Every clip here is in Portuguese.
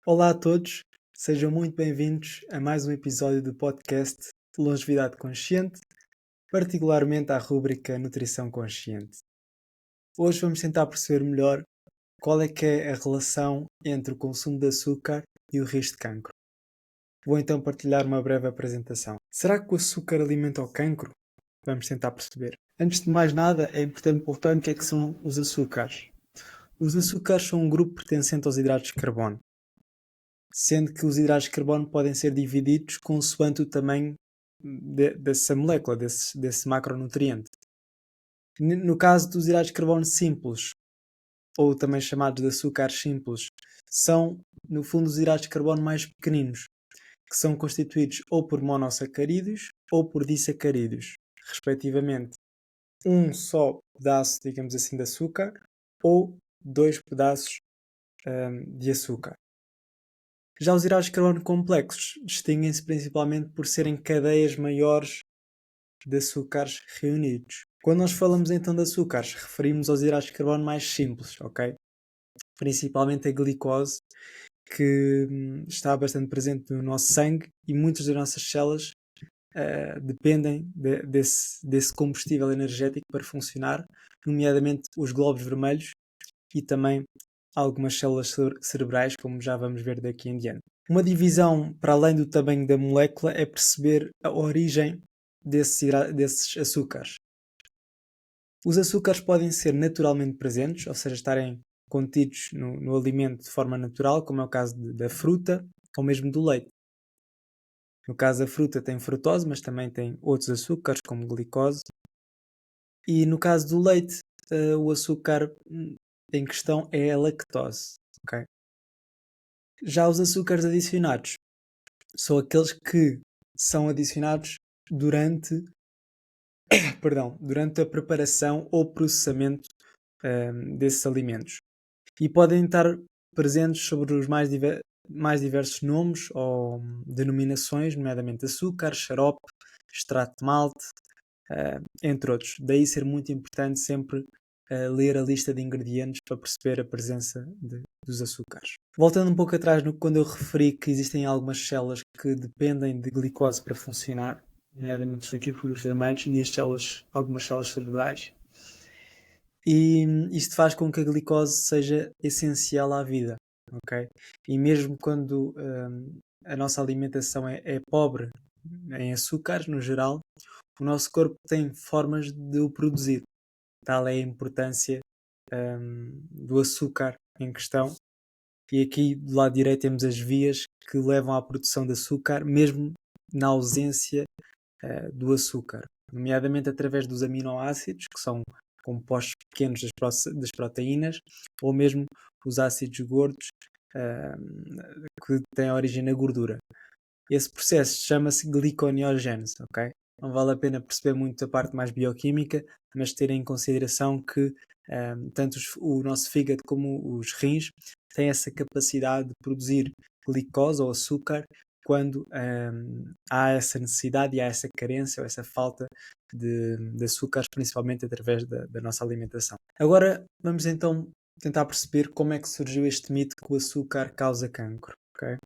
Olá a todos, sejam muito bem-vindos a mais um episódio do podcast Longevidade Consciente, particularmente à rúbrica Nutrição Consciente. Hoje vamos tentar perceber melhor qual é que é a relação entre o consumo de açúcar e o risco de cancro. Vou então partilhar uma breve apresentação. Será que o açúcar alimenta o cancro? Vamos tentar perceber. Antes de mais nada, é importante perguntar o que é que são os açúcares. Os açúcares são um grupo pertencente aos hidratos de carbono, sendo que os hidratos de carbono podem ser divididos consoante o tamanho dessa molécula, desse macronutriente. No caso dos hidratos de carbono simples, ou também chamados de açúcares simples, são, no fundo, os hidratos de carbono mais pequeninos, que são constituídos ou por monossacarídeos ou por disacarídeos, respectivamente um só pedaço, digamos assim, de açúcar ou dois pedaços de açúcar. Já os hidratos de carbono complexos distinguem-se principalmente por serem cadeias maiores de açúcares reunidos. Quando nós falamos então de açúcares, referimos aos hidratos de carbono mais simples, ok? Principalmente a glicose, que está bastante presente no nosso sangue e muitas das nossas células dependem desse combustível energético para funcionar, nomeadamente os glóbulos vermelhos e também algumas células cerebrais, como já vamos ver daqui em diante. Uma divisão para além do tamanho da molécula é perceber a origem desses açúcares. Os açúcares podem ser naturalmente presentes, ou seja, estarem contidos no alimento de forma natural, como é o caso da fruta ou mesmo do leite. No caso da fruta tem frutose, mas também tem outros açúcares, como glicose. E no caso do leite, o açúcar em questão é a lactose. Okay? Já os açúcares adicionados são aqueles que são adicionados durante a preparação ou processamento desses alimentos. E podem estar presentes sobre os mais diversos nomes ou denominações, nomeadamente açúcar, xarope, extrato de malte, entre outros. Daí ser muito importante sempre ler a lista de ingredientes para perceber a presença dos açúcares. Voltando um pouco atrás, quando eu referi que existem algumas células que dependem de glicose para funcionar, nomeadamente os circuitos vermelhos e algumas células cerebrais, e isto faz com que a glicose seja essencial à vida, ok? E mesmo quando a nossa alimentação é pobre em açúcares, no geral, o nosso corpo tem formas de o produzir. Tal é a importância do açúcar em questão. E aqui do lado direito temos as vias que levam à produção de açúcar, mesmo na ausência do açúcar, nomeadamente através dos aminoácidos, que são compostos pequenos das proteínas, ou mesmo os ácidos gordos, que têm origem na gordura. Esse processo chama-se gliconeogênese, ok? Não vale a pena perceber muito a parte mais bioquímica, mas ter em consideração que tanto o nosso fígado como os rins têm essa capacidade de produzir glicose ou açúcar quando há essa necessidade e há essa carência ou essa falta de açúcares, principalmente através da nossa alimentação. Agora vamos então tentar perceber como é que surgiu este mito que o açúcar causa cancro. Okay?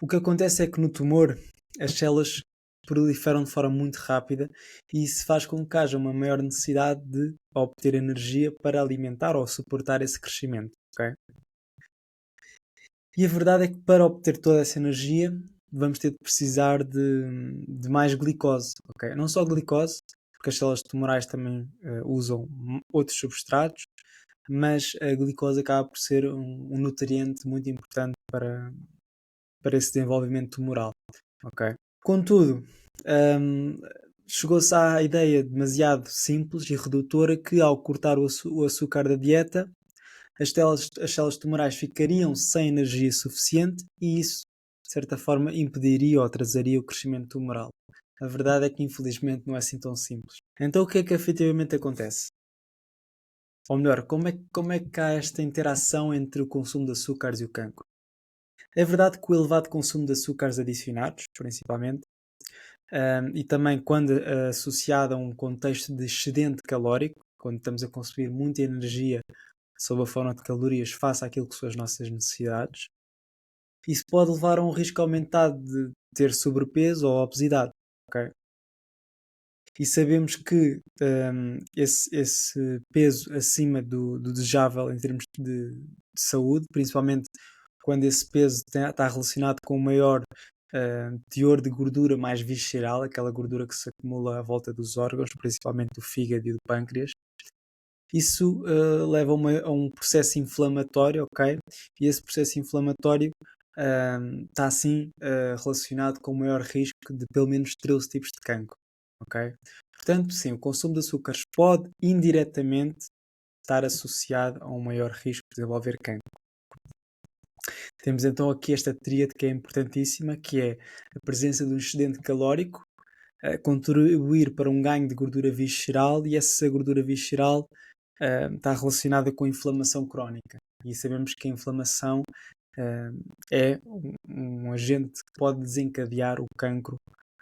O que acontece é que no tumor as células proliferam de forma muito rápida e isso faz com que haja uma maior necessidade de obter energia para alimentar ou suportar esse crescimento. Okay? E a verdade é que para obter toda essa energia vamos ter de precisar de mais glicose. Okay? Não só glicose, porque as células tumorais também usam outros substratos, mas a glicose acaba por ser um nutriente muito importante para esse desenvolvimento tumoral. Okay? Contudo, chegou-se à ideia demasiado simples e redutora que ao cortar o açúcar da dieta, as células tumorais ficariam sem energia suficiente e isso, de certa forma, impediria ou trazeria o crescimento tumoral. A verdade é que, infelizmente, não é assim tão simples. Então, o que é que efetivamente acontece? Ou melhor, como é que há esta interação entre o consumo de açúcares e o cancro? É verdade que o elevado consumo de açúcares adicionados, principalmente, e também quando associado a um contexto de excedente calórico, quando estamos a consumir muita energia sob a forma de calorias face àquilo que são as nossas necessidades, Isso pode levar a um risco aumentado de ter sobrepeso ou obesidade. Ok? E sabemos que esse peso acima do desejável em termos de saúde, principalmente quando esse peso está relacionado com um maior teor de gordura mais visceral, aquela gordura que se acumula à volta dos órgãos, principalmente do fígado e do pâncreas, isso leva a um processo inflamatório, ok? E esse processo inflamatório está assim relacionado com o maior risco de pelo menos 13 tipos de cancro, ok? Portanto, sim, o consumo de açúcares pode indiretamente estar associado a um maior risco de desenvolver cancro. Temos então aqui esta tríade que é importantíssima, que é a presença de um excedente calórico, contribuir para um ganho de gordura visceral, e essa gordura visceral está relacionada com a inflamação crónica. E sabemos que a inflamação é um agente que pode desencadear o cancro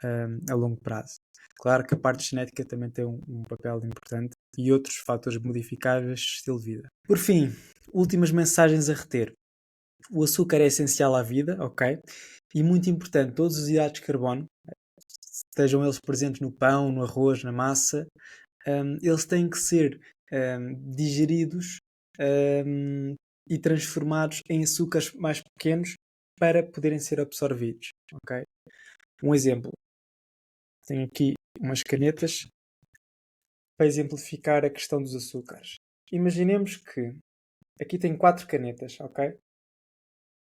a longo prazo. Claro que a parte genética também tem um papel importante e outros fatores modificáveis de estilo de vida. Por fim, últimas mensagens a reter. O açúcar é essencial à vida, ok? E muito importante, todos os hidratos de carbono, estejam eles presentes no pão, no arroz, na massa, eles têm que ser digeridos e transformados em açúcares mais pequenos para poderem ser absorvidos, ok? Um exemplo, tenho aqui umas canetas para exemplificar a questão dos açúcares. Imaginemos que aqui tem 4 canetas, ok?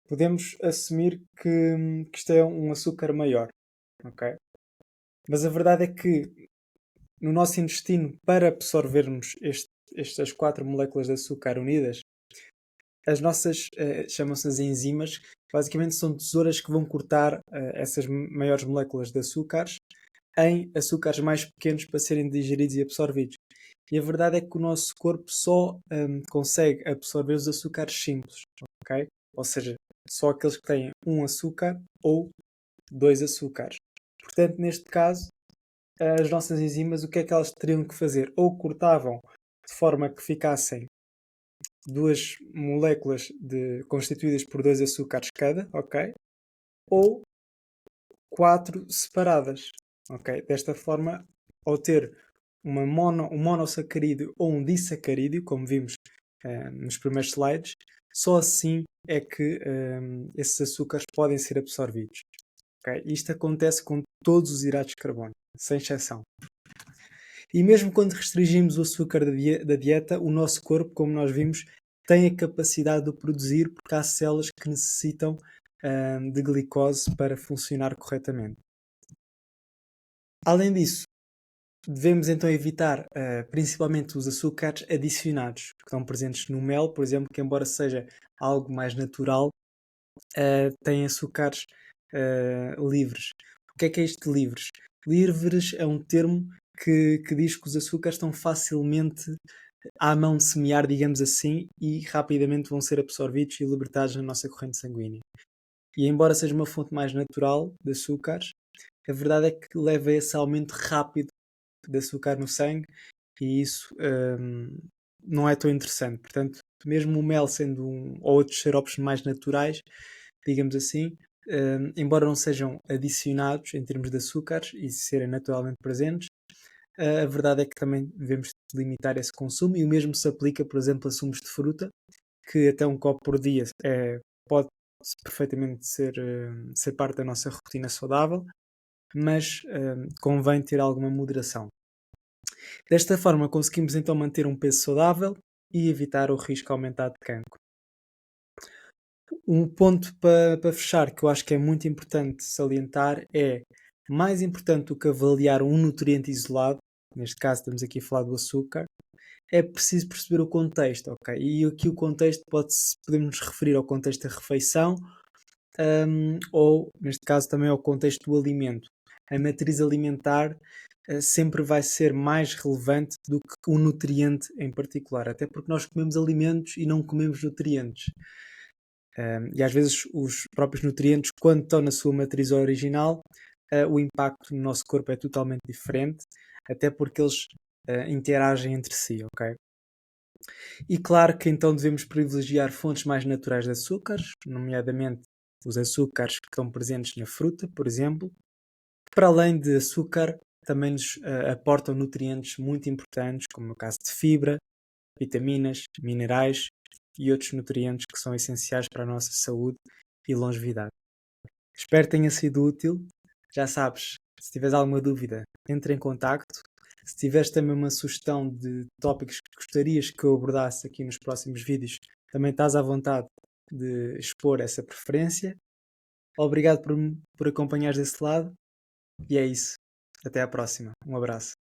Podemos assumir que isto é um açúcar maior, ok? Mas a verdade é que no nosso intestino, para absorvermos estas 4 moléculas de açúcar unidas, as nossas, chamam-se as enzimas, basicamente são tesouras que vão cortar essas maiores moléculas de açúcares em açúcares mais pequenos para serem digeridos e absorvidos. E a verdade é que o nosso corpo só consegue absorver os açúcares simples, ok? Ou seja, só aqueles que têm um açúcar ou 2 açúcares. Portanto, neste caso, as nossas enzimas, o que é que elas teriam que fazer? Ou cortavam de forma que ficassem 2 moléculas constituídas por 2 açúcares cada, ok? Ou 4 separadas, ok? Desta forma, ao ter um monossacarídeo ou um disacarídeo, como vimos nos primeiros slides, só assim é que esses açúcares podem ser absorvidos. Okay? Isto acontece com todos os hidratos de carbono, sem exceção. E mesmo quando restringimos o açúcar da dieta, o nosso corpo, como nós vimos, tem a capacidade de o produzir, porque há células que necessitam de glicose para funcionar corretamente. Além disso, devemos então evitar principalmente os açúcares adicionados, que estão presentes no mel, por exemplo, que embora seja algo mais natural, tem açúcares livres. O que é isto de livres? Livres é um termo que diz que os açúcares estão facilmente à mão de semear, digamos assim, e rapidamente vão ser absorvidos e libertados na nossa corrente sanguínea. E embora seja uma fonte mais natural de açúcares, a verdade é que leva a esse aumento rápido de açúcar no sangue e isso não é tão interessante. Portanto, mesmo o mel sendo ou outros xaropes mais naturais, digamos assim, embora não sejam adicionados em termos de açúcares e serem naturalmente presentes, a verdade é que também devemos limitar esse consumo e o mesmo se aplica, por exemplo, a sumos de fruta, que até um copo por dia pode perfeitamente ser parte da nossa rotina saudável, mas convém ter alguma moderação. Desta forma conseguimos então manter um peso saudável e evitar o risco aumentado de cancro. Um ponto para fechar que eu acho que é muito importante salientar é: mais importante do que avaliar um nutriente isolado, neste caso estamos aqui a falar do açúcar, é preciso perceber o contexto, ok? E aqui o contexto podemos referir ao contexto da refeição, ou neste caso também ao contexto do alimento. A matriz alimentar sempre vai ser mais relevante do que um nutriente em particular, até porque nós comemos alimentos e não comemos nutrientes. E às vezes os próprios nutrientes, quando estão na sua matriz original, o impacto no nosso corpo é totalmente diferente, até porque eles interagem entre si, ok? E claro que então devemos privilegiar fontes mais naturais de açúcares, nomeadamente os açúcares que estão presentes na fruta, por exemplo, que para além de açúcar também nos aportam nutrientes muito importantes, como no caso de fibra, vitaminas, minerais e outros nutrientes que são essenciais para a nossa saúde e longevidade. Espero que tenha sido útil. Já sabes, se tiveres alguma dúvida, entre em contacto. Se tiveres também uma sugestão de tópicos que gostarias que eu abordasse aqui nos próximos vídeos, também estás à vontade de expor essa preferência. Obrigado por acompanhares desse lado. E é isso. Até à próxima. Um abraço.